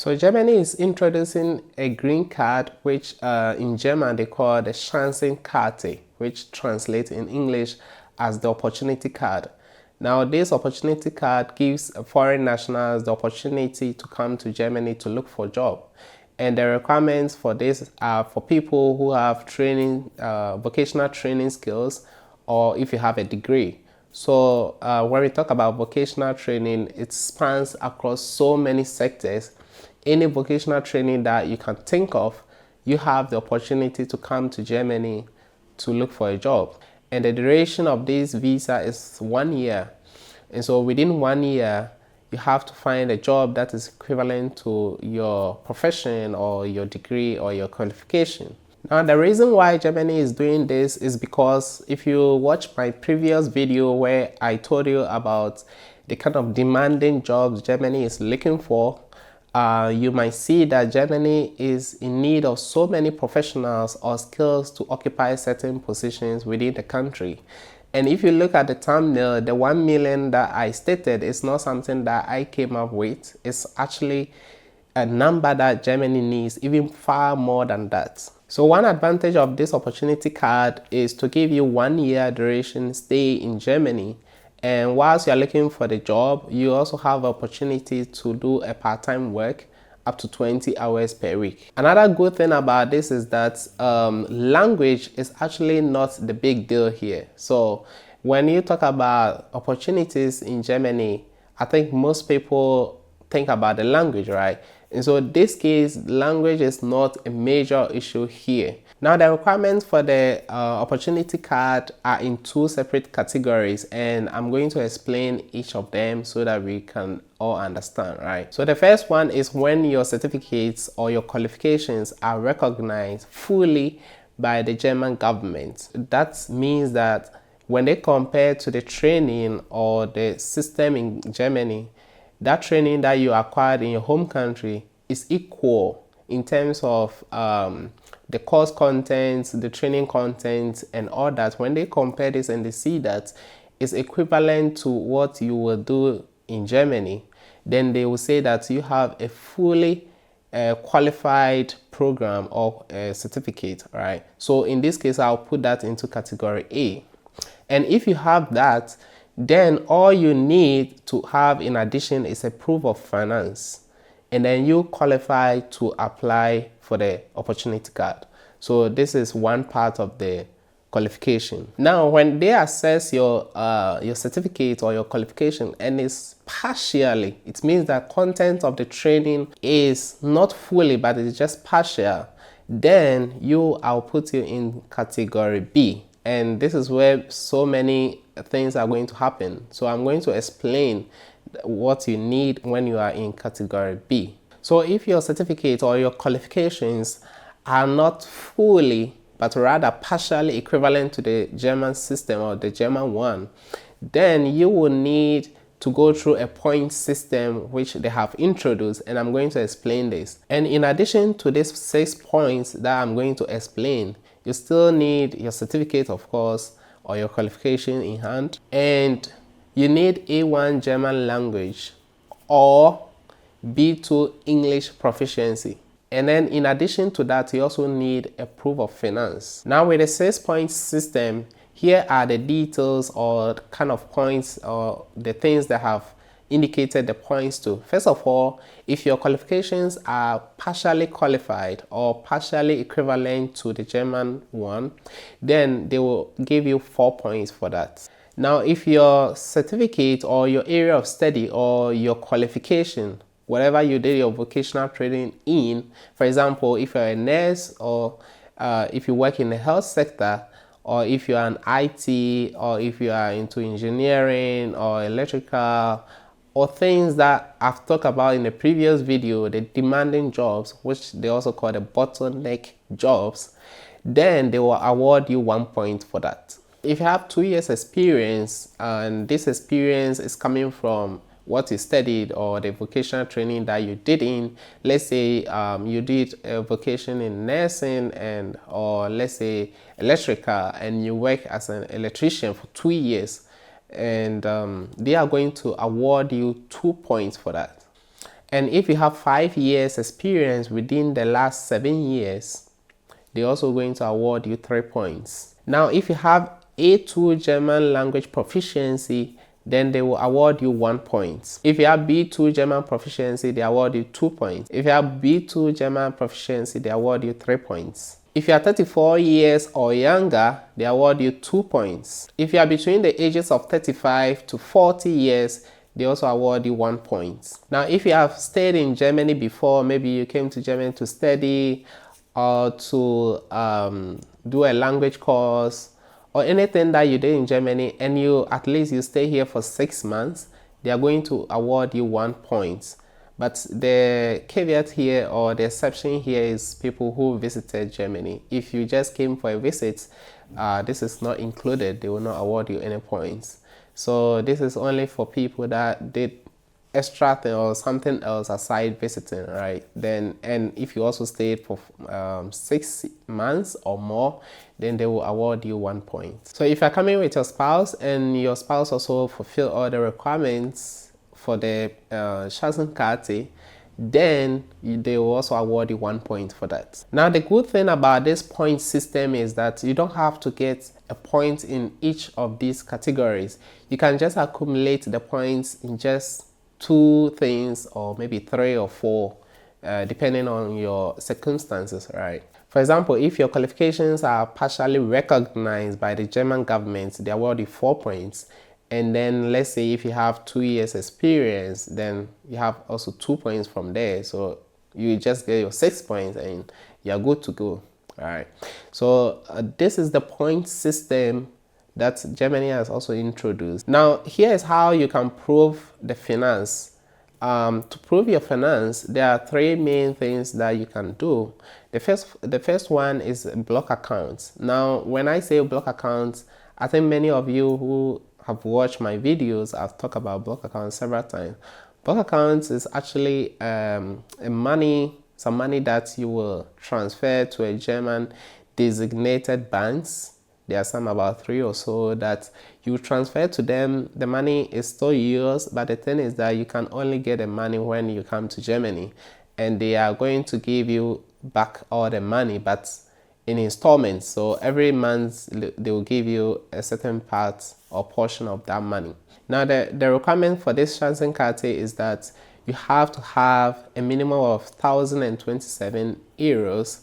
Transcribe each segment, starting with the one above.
So Germany is introducing a green card, which in German they call the Chancenkarte, which translates in English as the opportunity card. Now, this opportunity card gives foreign nationals the opportunity to come to Germany to look for a job. And the requirements for this are for people who have training, vocational training skills, or if you have a degree. So when we talk about vocational training, it spans across so many sectors. Any vocational training that you can think of, you have the opportunity to come to Germany to look for a job. And the duration of this visa is 1 year. And so within 1 year, you have to find a job that is equivalent to your profession or your degree or your qualification. Now, the reason why Germany is doing this is because if you watch my previous video where I told you about the kind of demanding jobs Germany is looking for, you might see that Germany is in need of so many professionals or skills to occupy certain positions within the country. And if you look at the thumbnail, the 1 million that I stated is not something that I came up with. It's actually a number that Germany needs, even far more than that. So one advantage of this opportunity card is to give you 1 year duration stay in Germany. And whilst you're looking for the job, you also have opportunity to do a part-time work up to 20 hours per week. Another good thing about this is that language is actually not the big deal here. So when you talk about opportunities in Germany, I think most people think about the language, right? And so in this case, language is not a major issue here. Now, the requirements for the opportunity card are in 2 separate categories, and I'm going to explain each of them so that we can all understand, right? So the first one is when your certificates or your qualifications are recognized fully by the German government. That means that when they compare to the training or the system in Germany, that training that you acquired in your home country is equal in terms of the course content, the training content, and all that. When they compare this and they see that it's equivalent to what you will do in Germany, then they will say that you have a fully qualified program or certificate, right? So in this case, I'll put that into category A. And if you have that, then all you need to have in addition is a proof of finance. And then you qualify to apply for the opportunity card. So this is one part of the qualification. Now, when they assess your certificate or your qualification and it's partially, it means that content of the training is not fully, but it's just partial, then I'll put you in category B. And this is where so many things are going to happen. So I'm going to explain what you need when you are in category B. So if your certificate or your qualifications are not fully, but rather partially equivalent to the German system or the German one, then you will need to go through a point system which they have introduced, and I'm going to explain this. And in addition to these 6 points that I'm going to explain, you still need your certificate, of course, or your qualification in hand, and you need A1 German language or B2 English proficiency. And then in addition to that, you also need a proof of finance. Now with the 6-point system, here are the details or kind of points or the things that have indicated the points to. First of all, if your qualifications are partially qualified or partially equivalent to the German one, then they will give you 4 points for that. Now, if your certificate or your area of study or your qualification, whatever you did your vocational training in, for example, if you're a nurse or if you work in the health sector, or if you are an IT, or if you are into engineering or electrical, or things that I've talked about in the previous video, the demanding jobs, which they also call the bottleneck jobs, then they will award you 1 point for that. If you have 2 years experience, and this experience is coming from what you studied or the vocational training that you did in, let's say you did a vocation in nursing and or let's say electrical, and you work as an electrician for 2 years, and they are going to award you 2 points for that. And if you have 5 years experience within the last 7 years, they're also going to award you 3 points. Now, if you have A2 German language proficiency, then they will award you 1 point. If you have B2 German proficiency, they award you 2 points. If you have B2 German proficiency, they award you 3 points. If you are 34 years or younger, they award you 2 points. If you are between the ages of 35 to 40 years, they also award you 1 point. Now, if you have stayed in Germany before, maybe you came to Germany to study or to do a language course or anything that you did in Germany, and at least you stay here for 6 months, they are going to award you 1 point. But the caveat here, or the exception here, is people who visited Germany. If you just came for a visit, this is not included. They will not award you any points. So this is only for people that did extra thing or something else aside visiting, right? Then, and if you also stayed for 6 months or more, then they will award you 1 point. So if you're coming with your spouse and your spouse also fulfill all the requirements for the chancenkarte, then they will also award you 1 point for that. Now, the good thing about this point system is that you don't have to get a point in each of these categories. You can just accumulate the points in just 2 things, or maybe 3 or 4, depending on your circumstances, right? For example, if your qualifications are partially recognized by the German government, they award you 4 points. And then let's say if you have 2 years experience, then you have also 2 points from there. So you just get your 6 points and you're good to go. All right. So this is the point system that Germany has also introduced. Now, here is how you can prove the finance. To prove your finance, there are 3 main things that you can do. The first one is block accounts. Now, when I say block accounts, I think many of you who have watched my videos, I've talked about block accounts several times. Block accounts is actually some money that you will transfer to a German designated banks. There are some about 3 or so that you transfer to them. The money is still yours, but the thing is that you can only get the money when you come to Germany, and they are going to give you back all the money, but in installments. So every month they will give you a certain part or portion of that money. Now, the requirement for this chancenkarte is that you have to have a minimum of 1,027 euros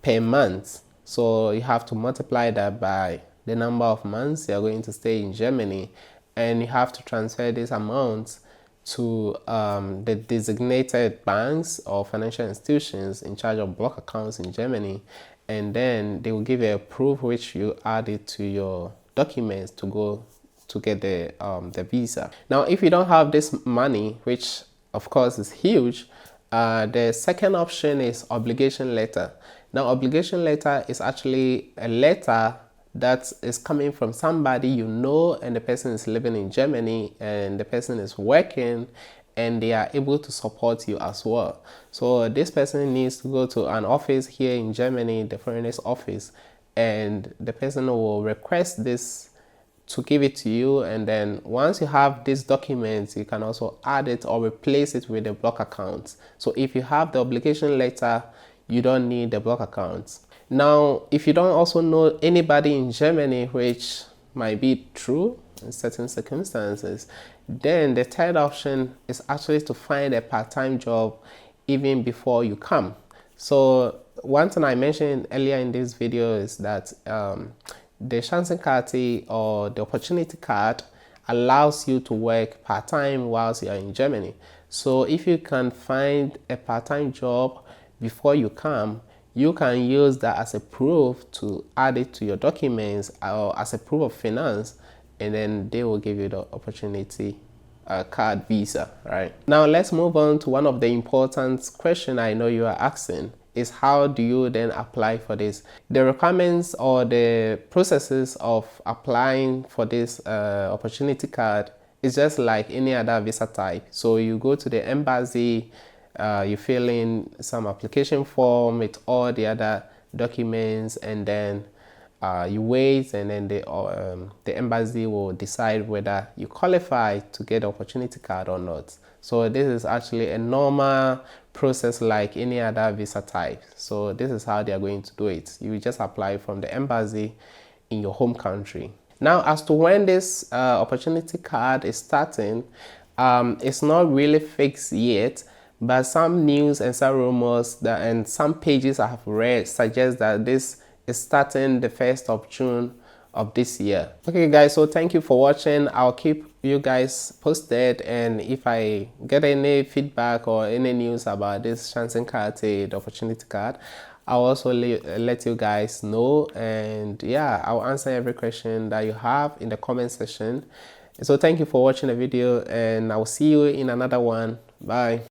per month. So you have to multiply that by the number of months you're going to stay in Germany, and you have to transfer this amount to the designated banks or financial institutions in charge of block accounts in Germany, and then they will give you a proof which you add it to your documents to go to get the visa. Now, if you don't have this money, which of course is huge, the second option is obligation letter. Now, obligation letter is actually a letter that is coming from somebody you know, and the person is living in Germany and the person is working, and they are able to support you as well. So this person needs to go to an office here in Germany, the foreigners office, and the person will request this to give it to you, and then once you have these documents, you can also add it or replace it with the block accounts. So if you have the obligation letter, you don't need the block accounts. Now, if you don't also know anybody in Germany, which might be true in certain circumstances, then the third option is actually to find a part-time job even before you come. So one thing I mentioned earlier in this video is that the chancenkarte, or the opportunity card, allows you to work part-time whilst you are in Germany. So if you can find a part-time job before you come, you can use that as a proof to add it to your documents or as a proof of finance, and then they will give you the opportunity card visa, right? Now let's move on to one of the important questions I know you are asking, is how do you then apply for this? The requirements or the processes of applying for this opportunity card is just like any other visa type. So you go to the embassy, you fill in some application form with all the other documents, and then You wait, and then the embassy will decide whether you qualify to get the opportunity card or not. So this is actually a normal process like any other visa type. So this is how they are going to do it. You just apply from the embassy in your home country. Now, as to when this opportunity card is starting, it's not really fixed yet, but some news and some rumors and some pages I have read suggest that this is starting the 1st of June of this year. Okay guys, so thank you for watching. I'll keep you guys posted, and if I get any feedback or any news about this chancenkarte, the opportunity card, I'll also let you guys know. And yeah, I'll answer every question that you have in the comment section. So thank you for watching the video, and I'll see you in another one. Bye.